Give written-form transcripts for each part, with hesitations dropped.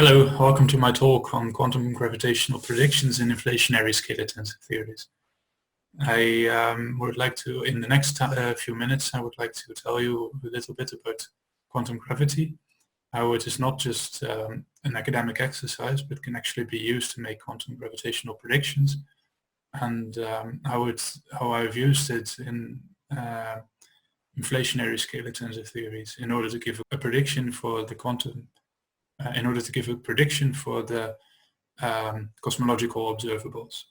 Hello, welcome to my talk on quantum gravitational predictions in inflationary scalar-tensor theories. I would like to, in the next few minutes, I would like to tell you a little bit about quantum gravity, how it is not just an academic exercise, but can actually be used to make quantum gravitational predictions, and how I've used it in inflationary scalar-tensor theories in order to give a prediction for the cosmological observables.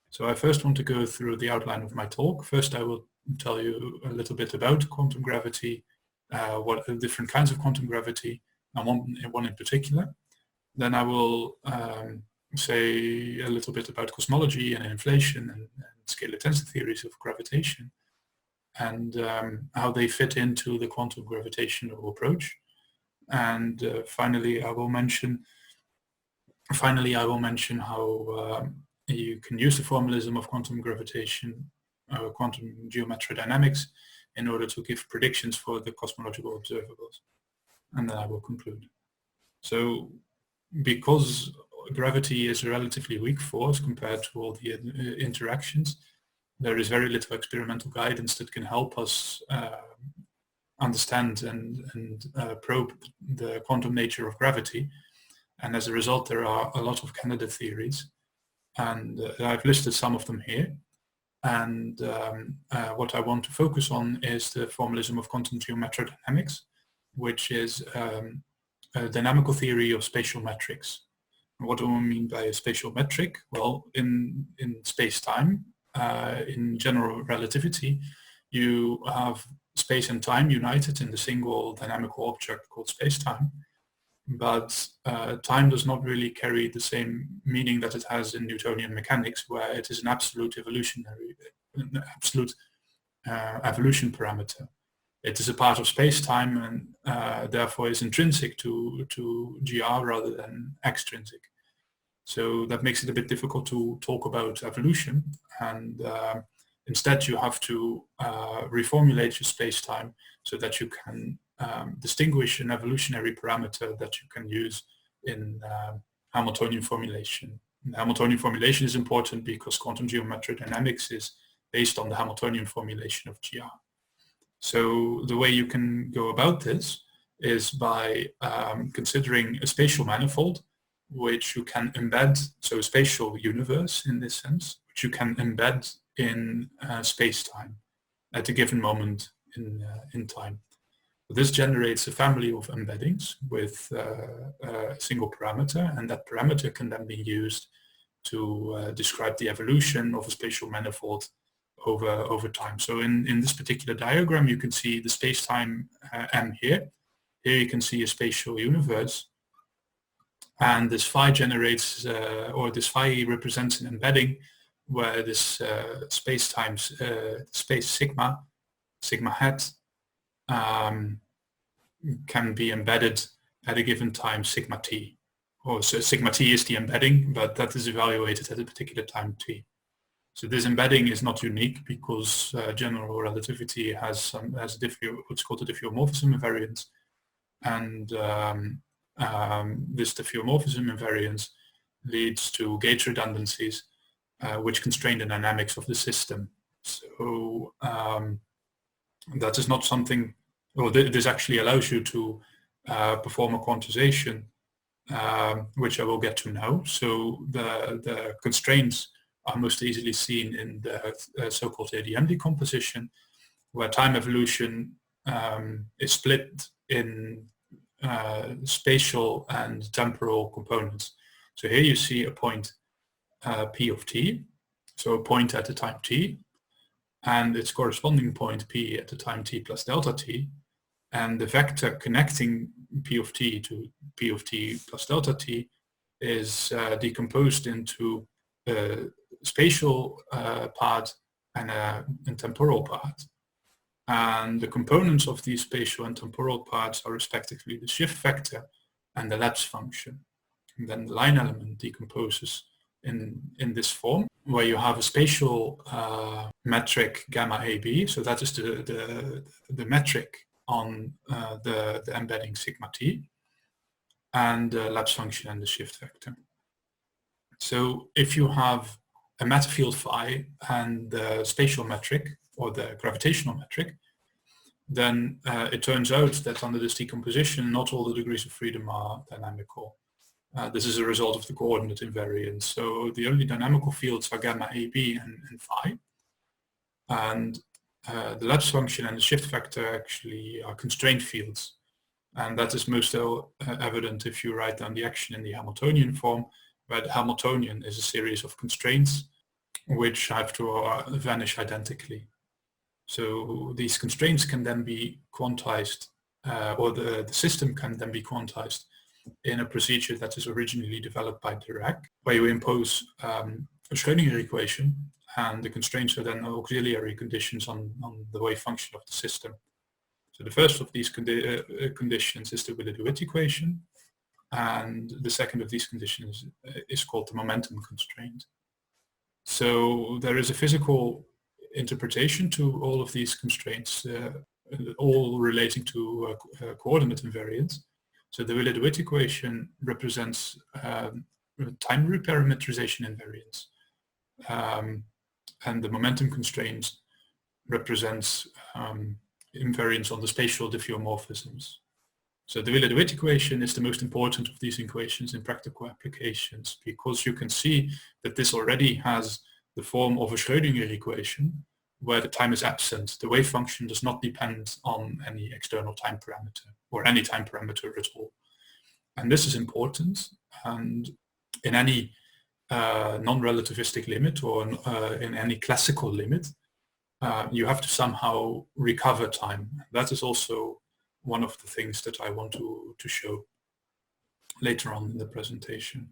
So I first want to go through the outline of my talk. First, I will tell you a little bit about quantum gravity, what are the different kinds of quantum gravity, and one in particular. Then I will say a little bit about cosmology and inflation and scalar-tensor theories of gravitation, and how they fit into the quantum gravitational approach. And finally, I will mention how you can use the formalism of quantum gravitation, quantum geometrodynamics, in order to give predictions for the cosmological observables. And then I will conclude. So, because gravity is a relatively weak force compared to all the interactions, there is very little experimental guidance that can help us understand and probe the quantum nature of gravity. And as a result, there are a lot of candidate theories, and I've listed some of them here. And what I want to focus on is the formalism of quantum geometrodynamics, which is a dynamical theory of spatial metrics. What do I mean by a spatial metric? Well, in space-time, in general relativity, you have space and time united in the single dynamical object called space-time, but time does not really carry the same meaning that it has in Newtonian mechanics, where it is an absolute evolution parameter. It is a part of space-time and therefore is intrinsic to GR rather than extrinsic. So that makes it a bit difficult to talk about evolution, and instead you have to reformulate your space-time so that you can distinguish an evolutionary parameter that you can use in Hamiltonian formulation. And Hamiltonian formulation is important because quantum geometrodynamics is based on the Hamiltonian formulation of GR. So the way you can go about this is by considering a spatial manifold, which you can embed, so a spatial universe in this sense, which you can embed in space-time at a given moment in time. This generates a family of embeddings with a single parameter, and that parameter can then be used to describe the evolution of a spatial manifold over time. So in this particular diagram, you can see the space-time M here. Here you can see a spatial universe, and this phi generates, or this phi represents an embedding where this space sigma hat, can be embedded at a given time sigma t. So sigma t is the embedding, but that is evaluated at a particular time t. So this embedding is not unique because general relativity has what's called a diffeomorphism invariance, and this diffeomorphism invariance leads to gauge redundancies, which constrain the dynamics of the system. So that is not something, or this actually allows you to perform a quantization, which I will get to now. So the constraints are most easily seen in the so-called ADM decomposition, where time evolution is split in spatial and temporal components. So here you see a point P of t, so a point at the time t, and its corresponding point P at the time t plus delta t, and the vector connecting P of t to P of t plus delta t is decomposed into a spatial part and a temporal part. And the components of these spatial and temporal parts are respectively the shift vector and the lapse function. And then the line element decomposes in this form, where you have a spatial metric gamma AB. So that is the metric on the embedding sigma t. and the lapse function and the shift vector. So if you have a matter field phi and the spatial metric or the gravitational metric, then it turns out that under this decomposition, not all the degrees of freedom are dynamical. This is a result of the coordinate invariance. So the only dynamical fields are gamma, AB, and phi. And the lapse function and the shift vector actually are constraint fields. And that is most evident if you write down the action in the Hamiltonian form, where the Hamiltonian is a series of constraints which have to vanish identically. So these constraints can then be quantized, or the system can then be quantized in a procedure that is originally developed by Dirac, where you impose a Schrödinger equation, and the constraints are then auxiliary conditions on the wave function of the system. So the first of these conditions is the Wille-de-Wit equation, and the second of these conditions is called the momentum constraint. So there is a physical interpretation to all of these constraints, all relating to coordinate invariance. So the Wille-de-Wit equation represents time reparametrization invariance, and the momentum constraint represents invariance on the spatial diffeomorphisms. So the Wille-de-Wit equation is the most important of these equations in practical applications, because you can see that this already has the form of a Schrödinger equation where the time is absent. The wave function does not depend on any external time parameter or any time parameter at all. And this is important. And in any non-relativistic limit or in any classical limit, you have to somehow recover time. That is also one of the things that I want to show later on in the presentation.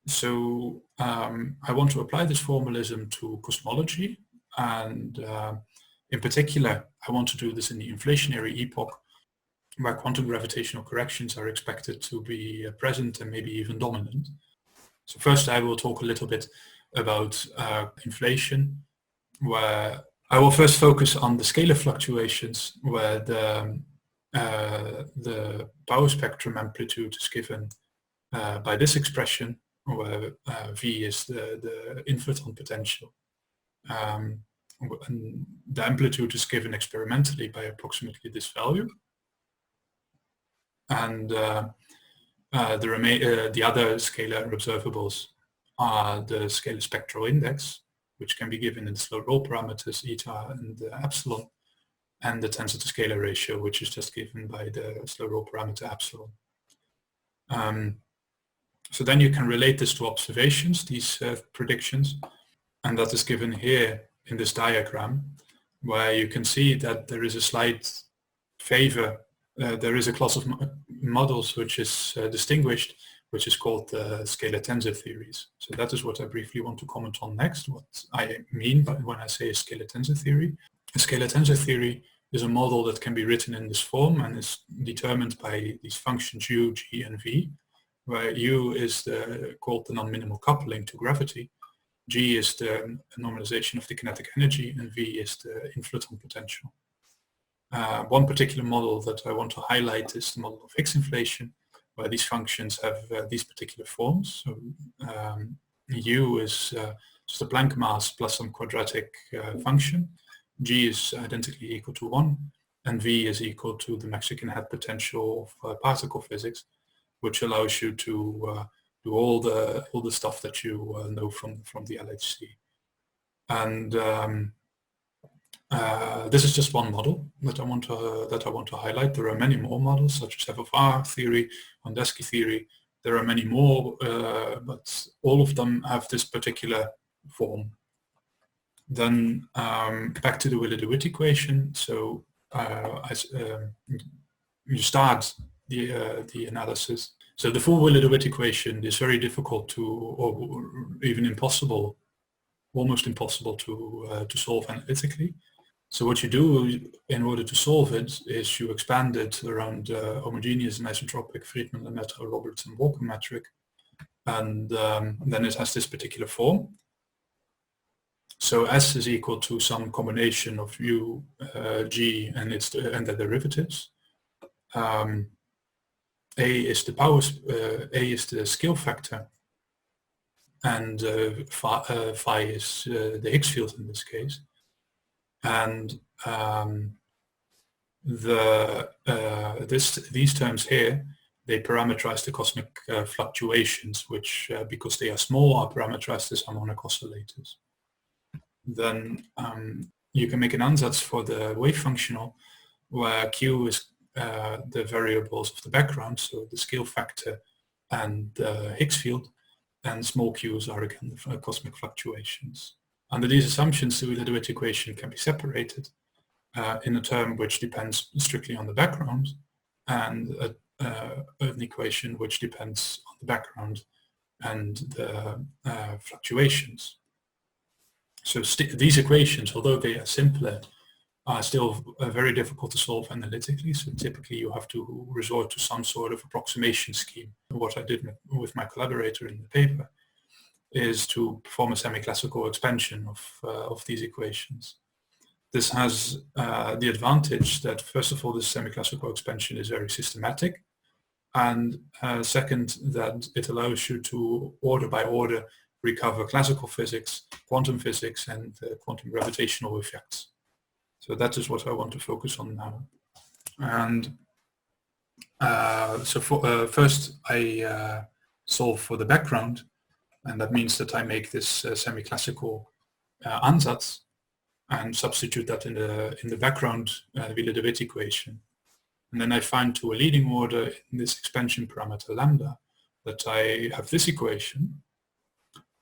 So I want to apply this formalism to cosmology, and in particular, I want to do this in the inflationary epoch, where quantum gravitational corrections are expected to be present and maybe even dominant. So first I will talk a little bit about inflation, where I will first focus on the scalar fluctuations, where the power spectrum amplitude is given by this expression, where V is the inflaton potential. And the amplitude is given experimentally by approximately this value. And the other scalar observables are the scalar spectral index, which can be given in the slow roll parameters eta and epsilon, and the tensor to scalar ratio, which is just given by the slow roll parameter epsilon. So then you can relate this to observations, these predictions, and that is given here in this diagram, where you can see that there is a slight favor. There is a class of models which is distinguished, which is called the ScalarTensor Theories. So that is what I briefly want to comment on next, what I mean by when I say a ScalarTensor theory. A ScalarTensor theory is a model that can be written in this form and is determined by these functions u, g, and v, where u is called the non-minimal coupling to gravity, g is the normalization of the kinetic energy, and v is the inflaton potential. One particular model that I want to highlight is the model of Higgs inflation, where these functions have these particular forms. So u is just a Planck mass plus some quadratic function, g is identically equal to 1, and v is equal to the Mexican head potential of particle physics, which allows you to do all the stuff that you know from the LHC. And this is just one model that I want to highlight. There are many more models, such as FFR theory, Ondesky theory. There are many more, but all of them have this particular form. Then back to the Wille-de-Wit equation. So you start the analysis. So the full Wille-de-Wit equation is very difficult to, or even impossible, almost impossible to solve analytically. So what you do in order to solve it is you expand it around homogeneous and isotropic Friedmann-Lemaitre, Robertson, Walker metric, and then it has this particular form. So S is equal to some combination of U, G, and the derivatives. A is the scale factor, and phi is the Higgs field in this case. And these terms here, they parameterize the cosmic fluctuations, which, because they are small, are parameterized as harmonic oscillators. Then you can make an ansatz for the wave functional, where Q is the variables of the background, so the scale factor and the Higgs field, and small q's are again the cosmic fluctuations. Under these assumptions, the Relativity equation can be separated in a term which depends strictly on the background, and an equation which depends on the background and the fluctuations. So these equations, although they are simpler, are still very difficult to solve analytically. So typically you have to resort to some sort of approximation scheme. What I did with my collaborator in the paper is to perform a semi-classical expansion of these equations. This has the advantage that, first of all, this semi-classical expansion is very systematic, and second, that it allows you to order by order recover classical physics, quantum physics, and quantum gravitational effects. So that is what I want to focus on now. And so first I solve for the background, and that means that I make this semi-classical ansatz and substitute that in the background Relativity equation. And then I find, to a leading order in this expansion parameter lambda, that I have this equation.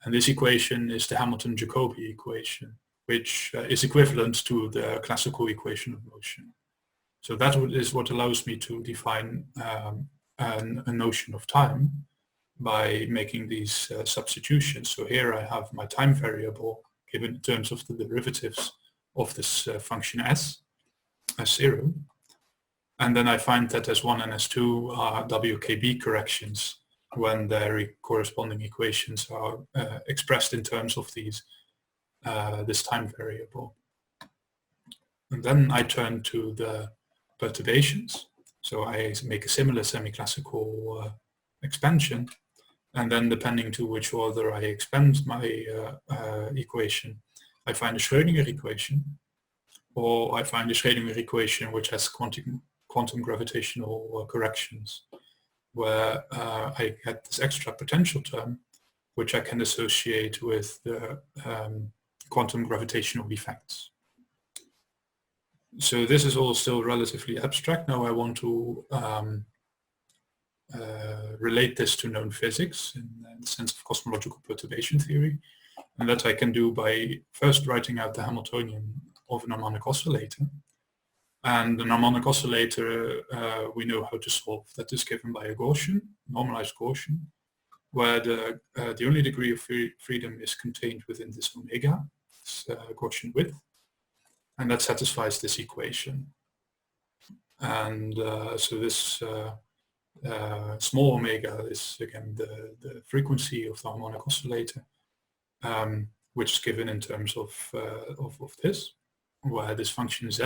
And this equation is the Hamilton-Jacobi equation, which is equivalent to the classical equation of motion. So that is what allows me to define a notion of time by making these substitutions. So here I have my time variable given in terms of the derivatives of this function s, S0. And then I find that S1 and S2 are WKB corrections when their corresponding equations are expressed in terms of this time variable. And then I turn to the perturbations. So I make a similar semi-classical expansion, and then depending to which order I expand my equation, I find a Schrödinger equation, or I find a Schrödinger equation which has quantum gravitational corrections, where I get this extra potential term, which I can associate with the quantum gravitational effects. So this is all still relatively abstract. Now I want to relate this to known physics in the sense of cosmological perturbation theory. And that I can do by first writing out the Hamiltonian of an harmonic oscillator. And an harmonic oscillator, we know how to solve. That is given by a Gaussian, normalized Gaussian, where the only degree of freedom is contained within this omega, this Gaussian width, and that satisfies this equation. And so this small omega is again the frequency of the harmonic oscillator, which is given in terms of this, where this function z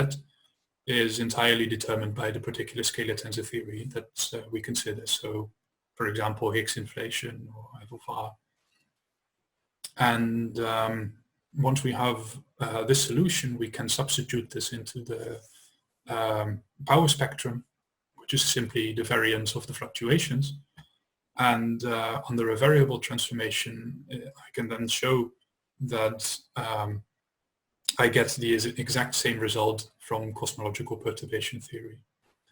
is entirely determined by the particular scalar-tensor theory that we consider. So, for example, Higgs inflation or f of r. And once we have this solution, we can substitute this into the power spectrum, which is simply the variance of the fluctuations. And under a variable transformation, I can then show that I get the exact same result from cosmological perturbation theory.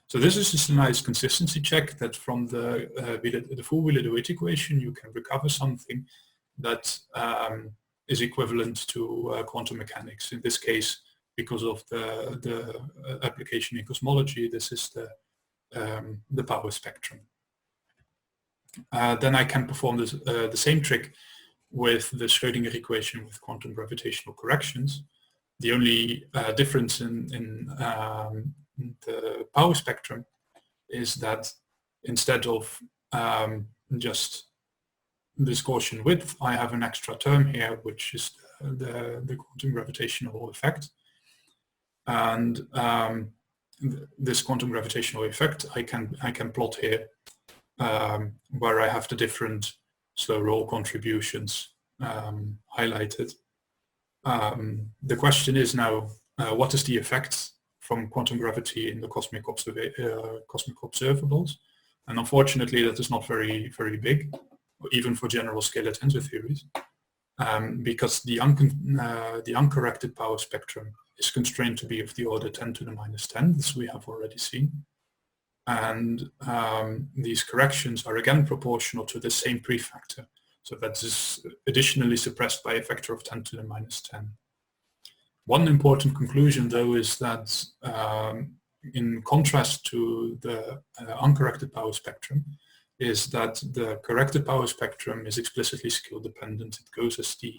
So this is just a nice consistency check that from the full Relativity equation, you can recover something that is equivalent to quantum mechanics. In this case, because of the application in cosmology, this is the power spectrum. Then I can perform this, the same trick with the Schrödinger equation with quantum gravitational corrections. The only difference in the power spectrum is that instead of just this Gaussian width, I have an extra term here, which is the quantum gravitational effect. And this quantum gravitational effect I can plot here where I have the different slow roll contributions highlighted. The question is now, what is the effect from quantum gravity in the cosmic observables? And unfortunately, that is not very, very big, even for general scalar tensor theories, because the uncorrected power spectrum is constrained to be of the order 10 to the minus 10, as we have already seen. And these corrections are again proportional to the same prefactor. So that is additionally suppressed by a factor of 10 to the minus 10. One important conclusion, though, is that in contrast to the uncorrected power spectrum, is that the corrected power spectrum is explicitly scale dependent. It goes as the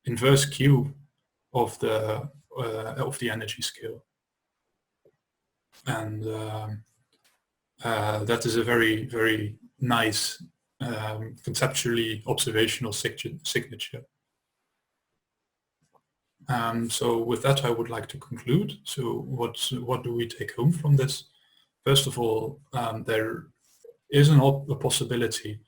inverse Q of the energy scale. And that is a very, very nice conceptually observational signature. So with that, I would like to conclude. So what do we take home from this? First of all, there is a possibility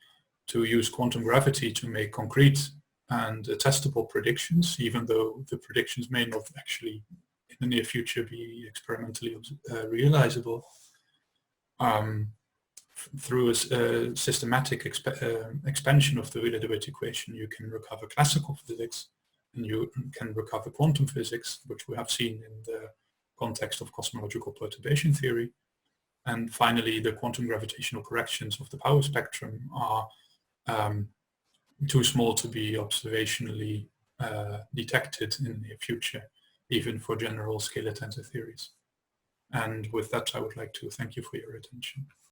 to use quantum gravity to make concrete and testable predictions, even though the predictions may not actually in the near future be experimentally realizable. Through a systematic expansion of the Relativity equation, you can recover classical physics, and you can recover quantum physics, which we have seen in the context of cosmological perturbation theory. And finally, the quantum gravitational corrections of the power spectrum are too small to be observationally detected in the near future, even for general scalar tensor theories. And with that, I would like to thank you for your attention.